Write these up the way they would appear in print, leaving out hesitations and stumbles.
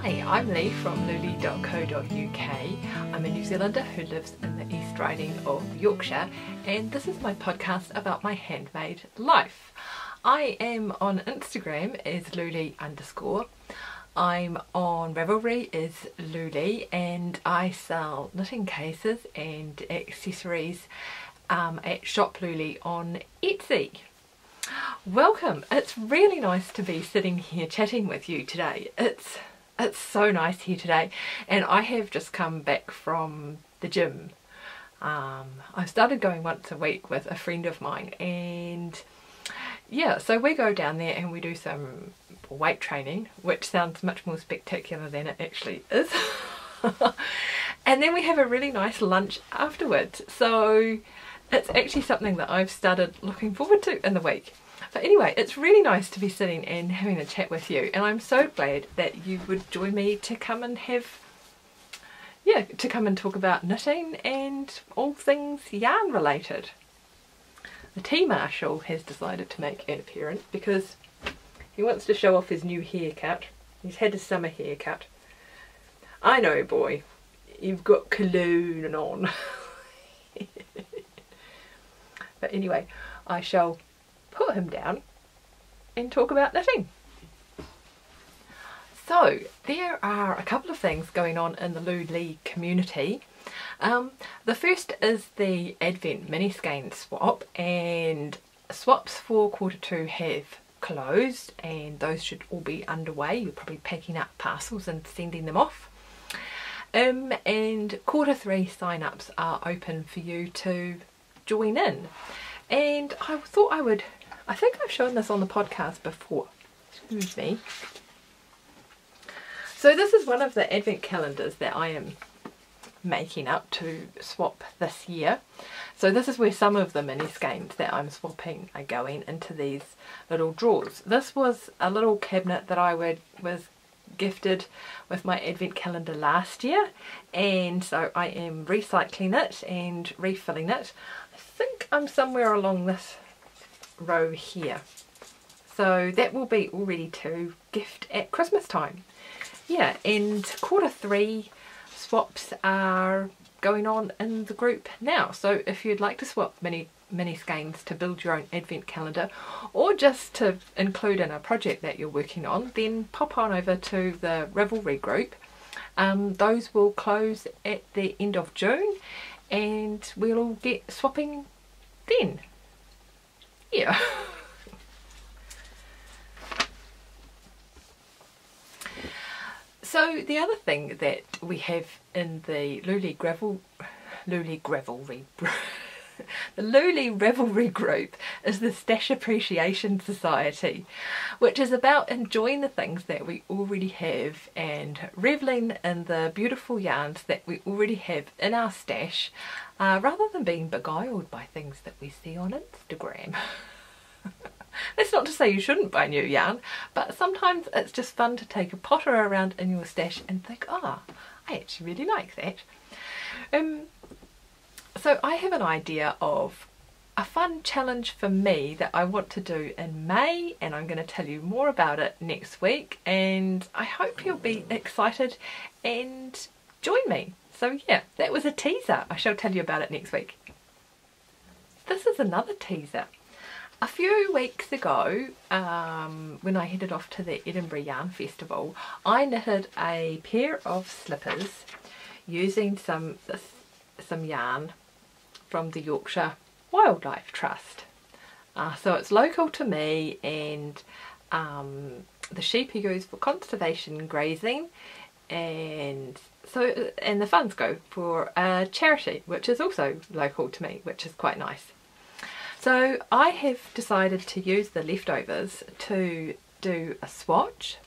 Hi, I'm Lee from louleigh.co.uk. I'm a New Zealander who lives in the East Riding of Yorkshire, and this is my podcast about my handmade life. I am on Instagram as louleigh_. I'm on Ravelry as louleigh, and I sell knitting cases and accessories at Shop Louleigh on Etsy. Welcome! It's really nice to be sitting here chatting with you today. It's so nice here today, and I have just come back from the gym. I started going once a week with a friend of mine, and yeah, so we go down there and we do some weight training, which sounds much more spectacular than it actually is. And then we have a really nice lunch afterwards, so it's actually something that I've started looking forward to in the week. But anyway, it's really nice to be sitting and having a chat with you, and I'm so glad that you would join me to come and talk about knitting and all things yarn related. The tea marshal has decided to make an appearance because he wants to show off his new haircut. He's had his summer haircut. I know, boy, you've got cologne on. But anyway, I shall put him down and talk about knitting. So there are a couple of things going on in the louleigh community. The first is the Advent mini skein swap, and swaps for Q2 have closed, and those should all be underway. You're probably packing up parcels and sending them off. And Q3 sign-ups are open for you to join in. And I thought I think I've shown this on the podcast before. Excuse me. So this is one of the advent calendars that I am making up to swap this year. So this is where some of the mini skeins that I'm swapping are going into these little drawers. This was a little cabinet that I was gifted with my advent calendar last year, and so I am recycling it and refilling it. I think I'm somewhere along this row here, so that will be all ready to gift at Christmas time. Yeah, and Q3 swaps are going on in the group now, so if you'd like to swap mini skeins to build your own advent calendar, or just to include in a project that you're working on, then pop on over to the Ravelry group. Those will close at the end of June, and we'll all get swapping then. Yeah. So the other thing that we have in the Louleigh Ravelry group is the Stash Appreciation Society, which is about enjoying the things that we already have and reveling in the beautiful yarns that we already have in our stash, rather than being beguiled by things that we see on Instagram. That's not to say you shouldn't buy new yarn, but sometimes it's just fun to take a potter around in your stash and think, I actually really like that. So I have an idea of a fun challenge for me that I want to do in May, and I'm going to tell you more about it next week, and I hope you'll be excited and join me. So yeah, that was a teaser. I shall tell you about it next week. This is another teaser. A few weeks ago, when I headed off to the Edinburgh Yarn Festival, I knitted a pair of slippers using some yarn from the Yorkshire Wildlife Trust. So it's local to me, and the sheep are used for conservation grazing, and the funds go for a charity which is also local to me, which is quite nice. So I have decided to use the leftovers to do a swatch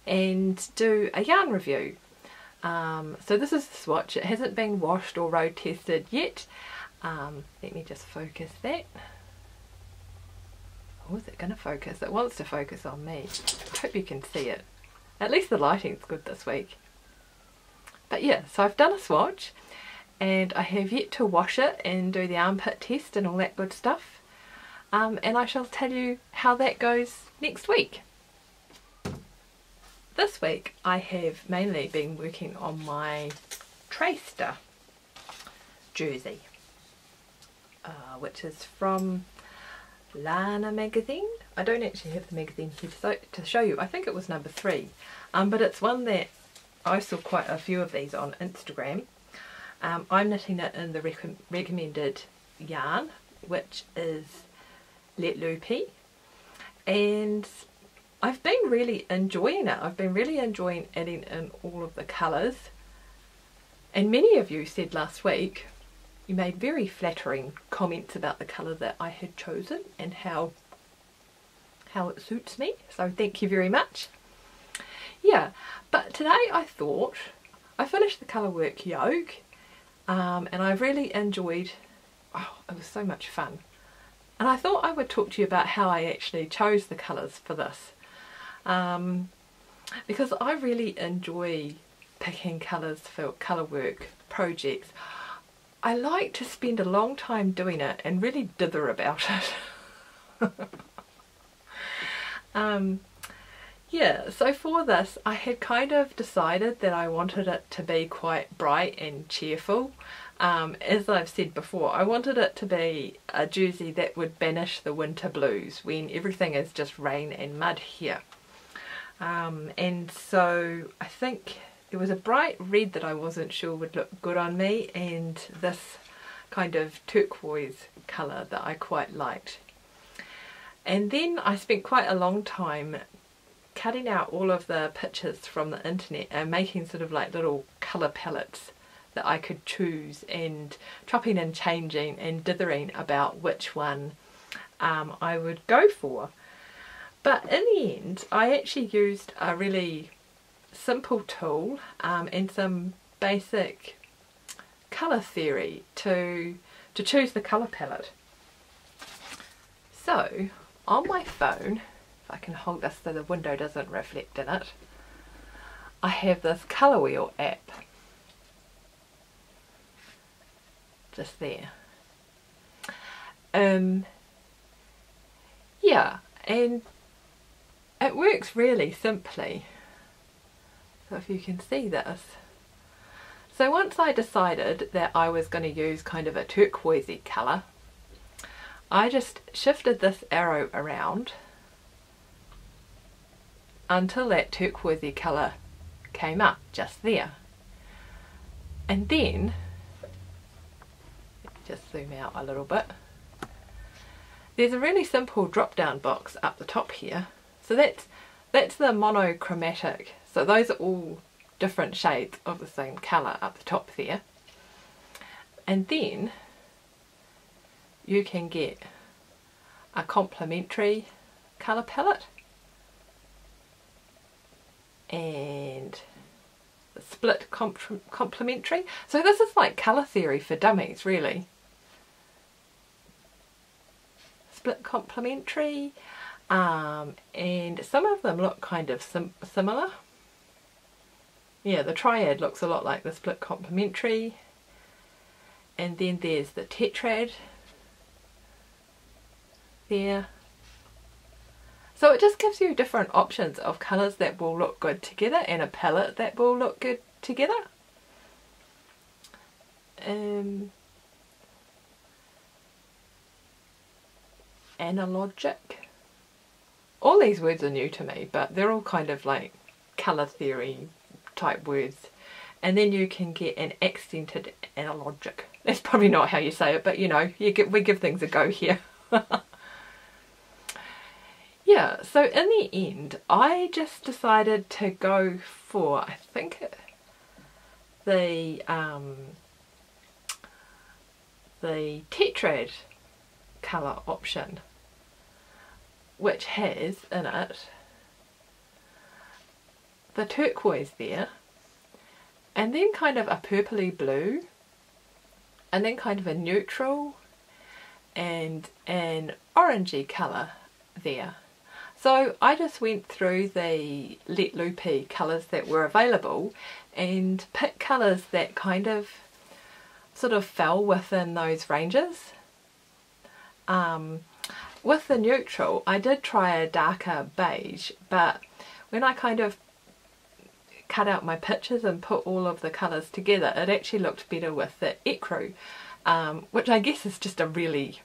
and do a yarn review. So this is the swatch. It hasn't been washed or road tested yet. Let me just focus that. Oh, is it going to focus? It wants to focus on me. I hope you can see it. At least the lighting's good this week. But yeah, so I've done a swatch, and I have yet to wash it and do the armpit test and all that good stuff, and I shall tell you how that goes next week. this week I have mainly been working on my Traster jersey, which is from Lana magazine. I don't actually have the magazine here to show you. I think it was number 3, but it's one that I saw quite a few of these on Instagram. I'm knitting it in the recommended yarn, which is louleigh, and I've been really enjoying it. I've been really enjoying adding in all of the colours, and many of you said last week, you made very flattering comments about the colour that I had chosen and how it suits me, so thank you very much. Yeah, but today I thought, I finished the colour work yoke, and I really enjoyed, oh, it was so much fun. And I thought I would talk to you about how I actually chose the colours for this, because I really enjoy picking colours for colour work projects. I like to spend a long time doing it and really dither about it. Yeah, so for this I had kind of decided that I wanted it to be quite bright and cheerful. As I've said before, I wanted it to be a jersey that would banish the winter blues when everything is just rain and mud here. And so I think there was a bright red that I wasn't sure would look good on me, and this kind of turquoise colour that I quite liked. And then I spent quite a long time cutting out all of the pictures from the internet and making sort of like little colour palettes that I could choose, and chopping and changing and dithering about which one I would go for. But in the end I actually used a really simple tool and some basic colour theory to choose the colour palette. So on my phone, if I can hold this so the window doesn't reflect in it, I have this colour wheel app just there. Yeah, and it works really simply. So if you can see this. So once I decided that I was going to use kind of a turquoisey colour, I just shifted this arrow around until that turquoisey colour came up just there. And then, just zoom out a little bit, there's a really simple drop down box up the top here. So that's the monochromatic. So those are all different shades of the same colour up the top there. And then you can get a complementary colour palette and the split complementary. So this is like colour theory for dummies, really. Split complementary, and some of them look kind of similar. Yeah, the triad looks a lot like the split complementary, and then there's the tetrad there. So it just gives you different options of colours that will look good together and a palette that will look good together. Analogic. All these words are new to me, but they're all kind of like colour theory type words. And then you can get an accented analogic. That's probably not how you say it, but you know, we give things a go here. Yeah, so in the end I just decided to go for, I think, the tetrad colour option, which has in it the turquoise there, and then kind of a purpley blue, and then kind of a neutral and an orangey colour there. So I just went through the louleigh colours that were available and picked colours that kind of sort of fell within those ranges. With the neutral I did try a darker beige, but when I kind of cut out my pictures and put all of the colours together, it actually looked better with the ecru, which I guess is just a really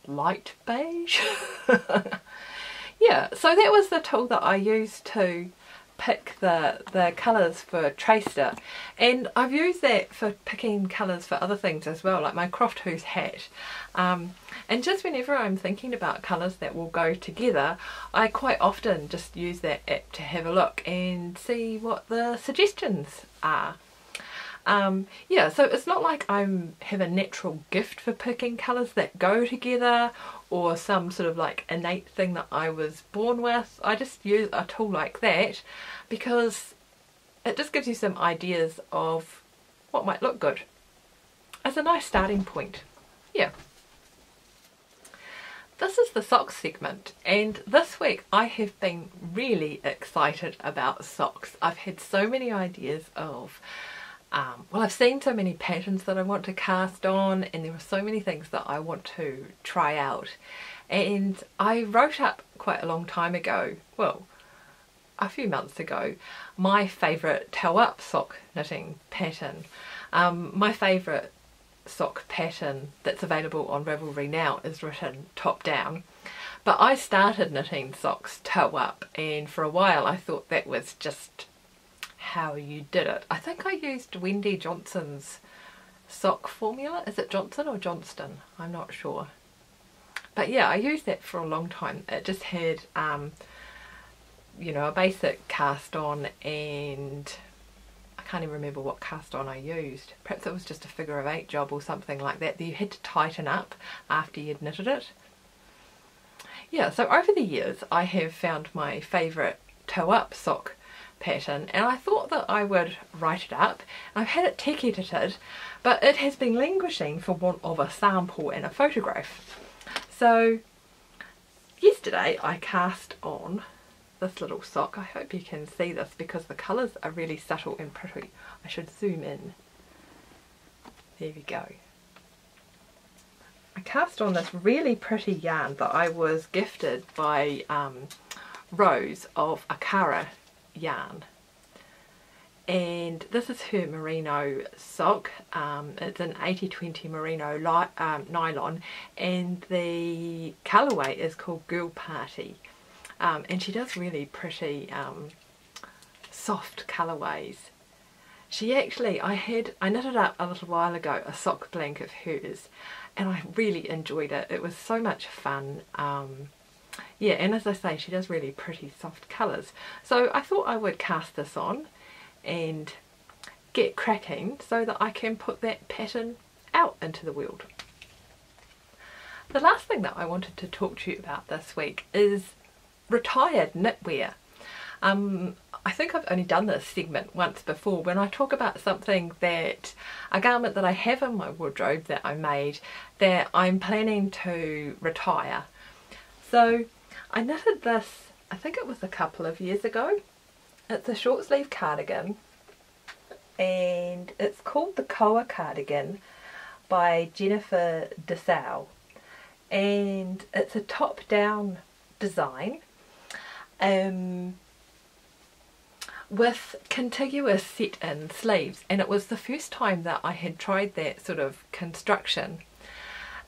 light beige. Yeah, so that was the tool that I used to pick the colours for Tracer, and I've used that for picking colours for other things as well, like my Croft Who's hat. And just whenever I'm thinking about colours that will go together, I quite often just use that app to have a look and see what the suggestions are. Yeah, so it's not like I have a natural gift for picking colours that go together or some sort of like innate thing that I was born with. I just use a tool like that because it just gives you some ideas of what might look good. It's a nice starting point. Yeah. This is the socks segment, and this week I have been really excited about socks. I've had so many ideas of well, I've seen so many patterns that I want to cast on, and there are so many things that I want to try out. And I wrote up quite a long time ago, well, a few months ago, my favourite toe-up sock knitting pattern. My favourite sock pattern that's available on Ravelry now is written top down. But I started knitting socks toe-up, and for a while I thought that was just how you did it. I think I used Wendy Johnson's sock formula. Is it Johnson or Johnston? I'm not sure. But yeah, I used that for a long time. It just had, you know, a basic cast on, and I can't even remember what cast on I used. Perhaps it was just a figure of 8 job or something like that you had to tighten up after you'd knitted it. Yeah, so over the years I have found my favourite toe-up sock pattern, and I thought that I would write it up. I've had it tech edited, but it has been languishing for want of a sample and a photograph. So yesterday I cast on this little sock. I hope you can see this because the colours are really subtle and pretty. I should zoom in. There we go. I cast on this really pretty yarn that I was gifted by Rose of Akara yarn, and this is her merino sock. It's an 80-20 merino nylon, and the colourway is called Girl Party, and she does really pretty soft colourways. She actually, I knitted up a little while ago a sock blank of hers, and I really enjoyed it. It was so much fun. Yeah, and as I say, she does really pretty soft colours. So I thought I would cast this on and get cracking so that I can put that pattern out into the world. The last thing that I wanted to talk to you about this week is retired knitwear. I think I've only done this segment once before when I talk about something that, a garment that I have in my wardrobe that I made that I'm planning to retire. So I knitted this, I think it was a couple of years ago. It's a short sleeve cardigan, and it's called the Koa cardigan by Jennifer DeSalle, and it's a top down design with contiguous set-in sleeves, and it was the first time that I had tried that sort of construction.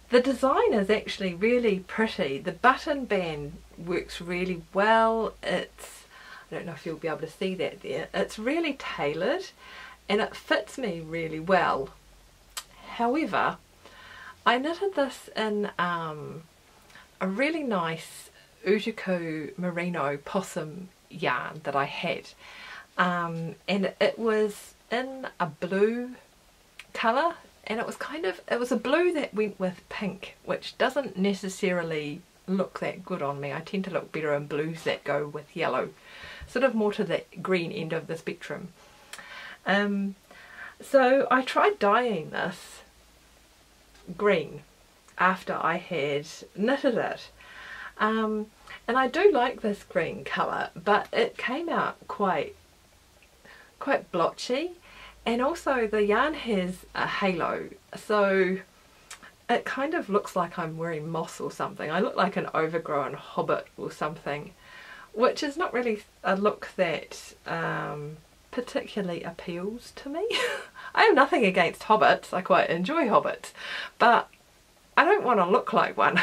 The design is actually really pretty. The button band works really well. It's, I don't know if you'll be able to see that there, it's really tailored and it fits me really well. However, I knitted this in a really nice Utiku merino possum yarn that I had, and it was in a blue colour, and it was it was a blue that went with pink, which doesn't necessarily look that good on me. I tend to look better in blues that go with yellow, sort of more to the green end of the spectrum. So I tried dyeing this green after I had knitted it, and I do like this green colour, but it came out quite blotchy. And also the yarn has a halo, so it kind of looks like I'm wearing moss or something. I look like an overgrown hobbit or something, which is not really a look that particularly appeals to me. I have nothing against hobbits, I quite enjoy hobbits, but I don't want to look like one.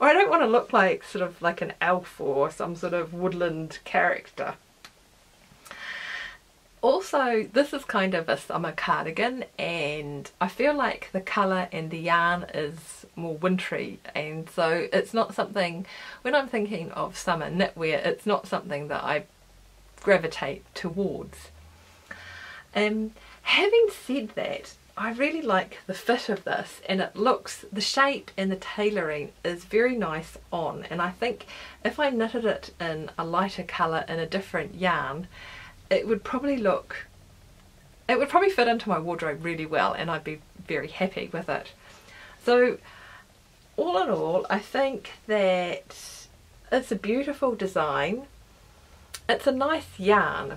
Or I don't want to look like sort of like an elf or some sort of woodland character. Also, this is kind of a summer cardigan, and I feel like the colour and the yarn is more wintry, and so it's not something, when I'm thinking of summer knitwear, it's not something that I gravitate towards. Having said that, I really like the fit of this, and it looks, the shape and the tailoring is very nice on, and I think if I knitted it in a lighter colour in a different yarn, it would probably fit into my wardrobe really well, and I'd be very happy with it. So all in all, I think that it's a beautiful design. It's a nice yarn,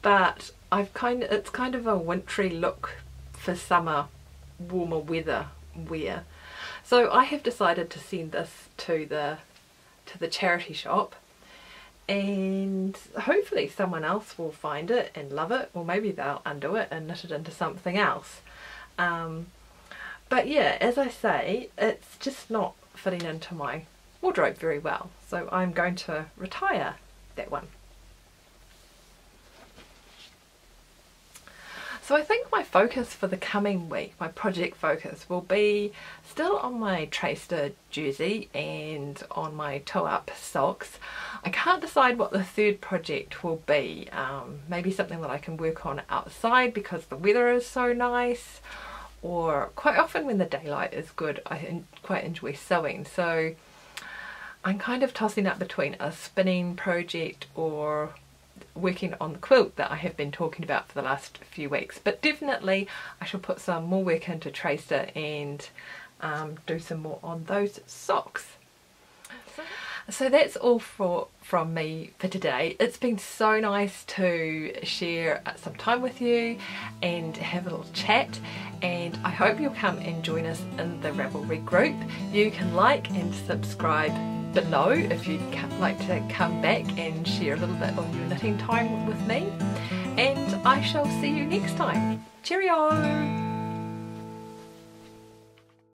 but it's kind of a wintry look for summer, warmer weather wear. So I have decided to send this to the charity shop, and hopefully someone else will find it and love it, or maybe they'll undo it and knit it into something else. But yeah, as I say, it's just not fitting into my wardrobe very well, so I'm going to retire that one. So I think my focus for the coming week, my project focus, will be still on my Traced jersey and on my toe-up socks. I can't decide what the third project will be. Maybe something that I can work on outside because the weather is so nice, or quite often when the daylight is good I quite enjoy sewing. So I'm kind of tossing up between a spinning project or working on the quilt that I have been talking about for the last few weeks, but definitely I shall put some more work into Traced and do some more on those socks. So that's all from me for today. It's been so nice to share some time with you and have a little chat, and I hope you'll come and join us in the Ravelry group. You can like and subscribe below if you'd like to come back and share a little bit of your knitting time with me, and I shall see you next time. Cheerio!